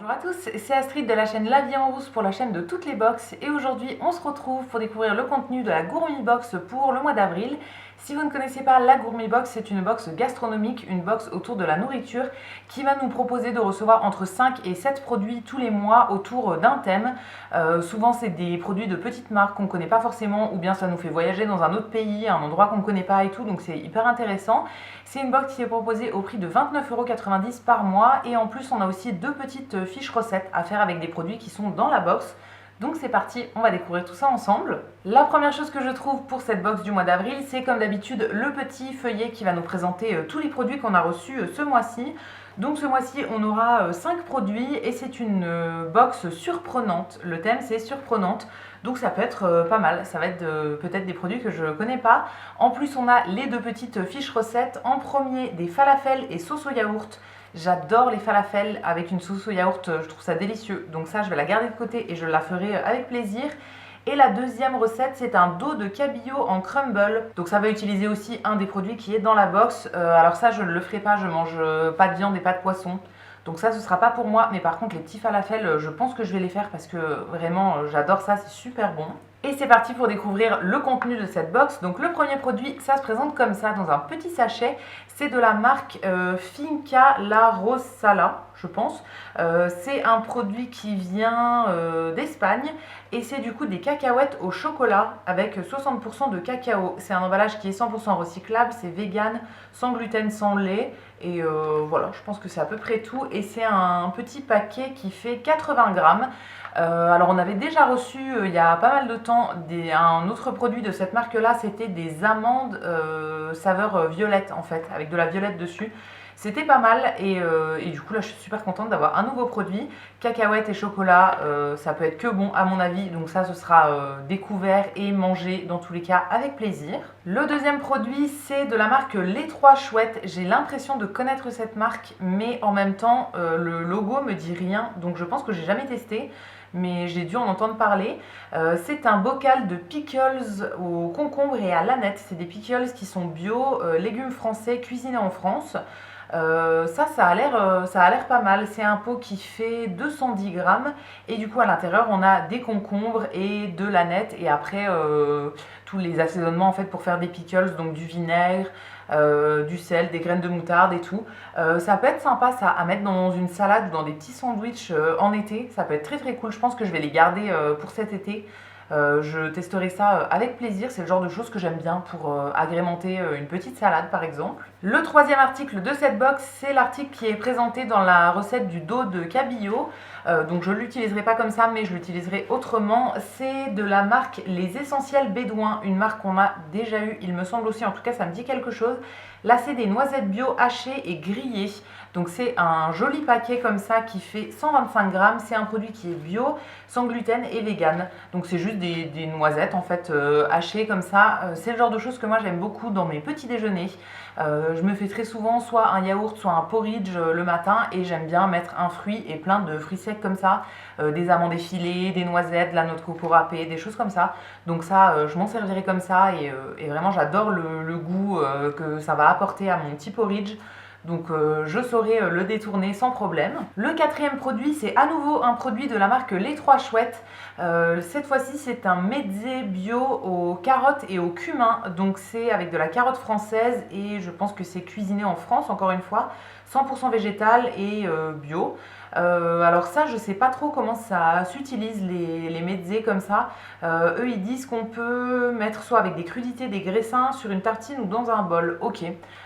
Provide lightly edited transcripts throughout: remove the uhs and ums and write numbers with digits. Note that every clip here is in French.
Bonjour à tous, c'est Astrid de la chaîne La Vie en Rousse pour la chaîne de toutes les box et aujourd'hui on se retrouve pour découvrir le contenu de la Gourmi Box pour le mois d'avril. Si vous ne connaissez pas la Gourmi Box, c'est une box gastronomique, une box autour de la nourriture qui va nous proposer de recevoir entre 5 et 7 produits tous les mois autour d'un thème. Souvent c'est des produits de petites marques qu'on ne connaît pas forcément ou bien ça nous fait voyager dans un autre pays, un endroit qu'on ne connaît pas et tout, donc c'est hyper intéressant. C'est une box qui est proposée au prix de 29,90 € par mois et en plus on a aussi deux petites fiches recettes à faire avec des produits qui sont dans la box. Donc c'est parti, on va découvrir tout ça ensemble. La première chose que je trouve pour cette box du mois d'avril, c'est comme d'habitude le petit feuillet qui va nous présenter tous les produits qu'on a reçus ce mois-ci. Donc ce mois-ci, on aura 5 produits et c'est une box surprenante. Le thème, c'est surprenante. Donc ça peut être pas mal. Ça va être peut-être des produits que je ne connais pas. En plus, on a les deux petites fiches recettes. En premier, des falafels et sauce au yaourt. J'adore les falafels avec une sauce au yaourt, je trouve ça délicieux. Donc ça, je vais la garder de côté et je la ferai avec plaisir. Et la deuxième recette, c'est un dos de cabillaud en crumble. Donc ça va utiliser aussi un des produits qui est dans la box. Alors ça, je ne le ferai pas, je mange pas de viande et pas de poisson. Donc ça, ce sera pas pour moi. Mais par contre, les petits falafels, je pense que je vais les faire parce que vraiment, j'adore ça, c'est super bon. Et c'est parti pour découvrir le contenu de cette box. Donc le premier produit, ça se présente comme ça dans un petit sachet. C'est de la marque Finca La Rosala, je pense. C'est un produit qui vient d'Espagne et c'est du coup des cacahuètes au chocolat avec 60% de cacao. C'est un emballage qui est 100% recyclable, c'est vegan, sans gluten, sans lait. Et voilà, je pense que c'est à peu près tout. Et c'est un petit paquet qui fait 80 grammes. Alors on avait déjà reçu il y a pas mal de temps un autre produit de cette marque là, c'était des amandes saveur violette en fait, avec de la violette dessus. C'était pas mal et du coup là je suis super contente d'avoir un nouveau produit. Cacahuètes et chocolat, ça peut être que bon à mon avis, donc ça ce sera découvert et mangé dans tous les cas avec plaisir. Le deuxième produit c'est de la marque Les Trois Chouettes. J'ai l'impression de connaître cette marque mais en même temps le logo me dit rien, donc je pense que j'ai jamais testé. Mais j'ai dû en entendre parler. C'est un bocal de pickles au concombre et à l'aneth. C'est des pickles qui sont bio, légumes français cuisinés en France. Ça a l'air pas mal. C'est un pot qui fait 210 grammes et du coup à l'intérieur on a des concombres et de l'aneth et après tous les assaisonnements en fait pour faire des pickles, donc du vinaigre, du sel, des graines de moutarde et tout. Ça peut être sympa ça à mettre dans une salade ou dans des petits sandwichs en été. Ça peut être très cool. Je pense que je vais les garder pour cet été. Je testerai ça avec plaisir, c'est le genre de choses que j'aime bien pour agrémenter une petite salade par exemple. Le troisième article de cette box, c'est l'article qui est présenté dans la recette du dos de cabillaud. Donc je ne l'utiliserai pas comme ça, mais je l'utiliserai autrement. C'est de la marque Les Essentiels Bédouins, une marque qu'on a déjà eue, il me semble aussi, en tout cas ça me dit quelque chose. Là c'est des noisettes bio hachées et grillées. Donc c'est un joli paquet comme ça qui fait 125 grammes. C'est un produit qui est bio, sans gluten et vegan. Donc c'est juste des noisettes en fait hachées comme ça. C'est le genre de choses que moi j'aime beaucoup dans mes petits déjeuners. Je me fais très souvent soit un yaourt, soit un porridge le matin et j'aime bien mettre un fruit et plein de fruits secs comme ça. Des amandes effilées, des noisettes, de la noix de coco râpée, des choses comme ça. Donc ça, je m'en servirai comme ça et vraiment j'adore le goût que ça va apporter à mon petit porridge. Donc je saurai le détourner sans problème. Le quatrième produit, c'est à nouveau un produit de la marque Les Trois Chouettes. Cette fois-ci, c'est un mezze bio aux carottes et au cumin. Donc c'est avec de la carotte française et je pense que c'est cuisiné en France, encore une fois. 100% végétal et bio. Alors ça, je sais pas trop comment ça s'utilise les mezzés comme ça. Eux, ils disent qu'on peut mettre soit avec des crudités, des graissins sur une tartine ou dans un bol. Ok,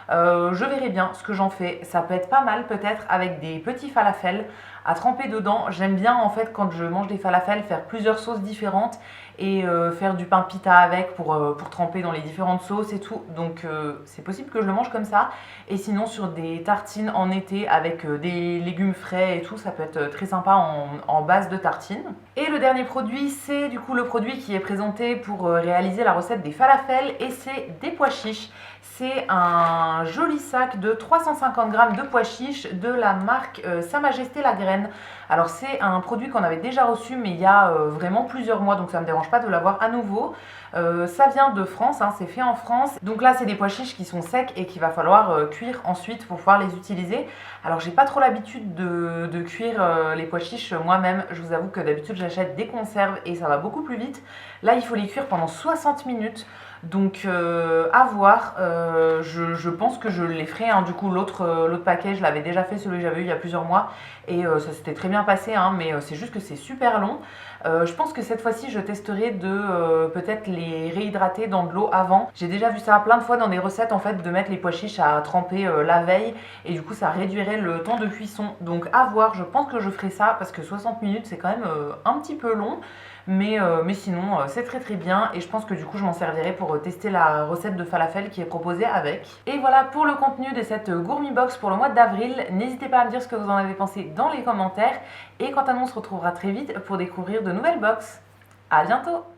je verrai bien ce que j'en fais. Ça peut être pas mal peut-être avec des petits falafels à tremper dedans. J'aime bien en fait quand je mange des falafels faire plusieurs sauces différentes et faire du pain pita avec pour tremper dans les différentes sauces et tout. Donc c'est possible que je le mange comme ça. Et sinon sur des tartines en été avec des légumes frais et tout, ça peut être très sympa en base de tartine. Et le dernier produit, c'est du coup le produit qui est présenté pour réaliser la recette des falafels et c'est des pois chiches. C'est un joli sac de 350 grammes de pois chiches de la marque Sa Majesté la Graine. Alors c'est un produit qu'on avait déjà reçu mais il y a vraiment plusieurs mois, donc ça ne me dérange pas de l'avoir à nouveau. Ça vient de France, hein, c'est fait en France. Donc là c'est des pois chiches qui sont secs et qu'il va falloir cuire ensuite pour pouvoir les utiliser. Alors j'ai pas trop l'habitude de cuire les pois chiches moi-même. Je vous avoue que d'habitude j'achète des conserves et ça va beaucoup plus vite. Là il faut les cuire pendant 60 minutes. Donc à voir, je pense que je les ferai, hein. Du coup l'autre paquet je l'avais déjà fait, celui que j'avais eu il y a plusieurs mois et ça s'était très bien passé, hein, mais c'est juste que c'est super long. Je pense que cette fois-ci je testerai de peut-être les réhydrater dans de l'eau avant. J'ai déjà vu ça plein de fois dans des recettes en fait, de mettre les pois chiches à tremper la veille et du coup ça réduirait le temps de cuisson. Donc à voir, je pense que je ferai ça parce que 60 minutes c'est quand même un petit peu long. Mais sinon c'est très très bien et je pense que du coup je m'en servirai pour tester la recette de falafel qui est proposée avec. Et voilà pour le contenu de cette Gourmi Box pour le mois d'avril. N'hésitez pas à me dire ce que vous en avez pensé dans les commentaires et quant à nous on se retrouvera très vite pour découvrir de nouvelles box. À bientôt!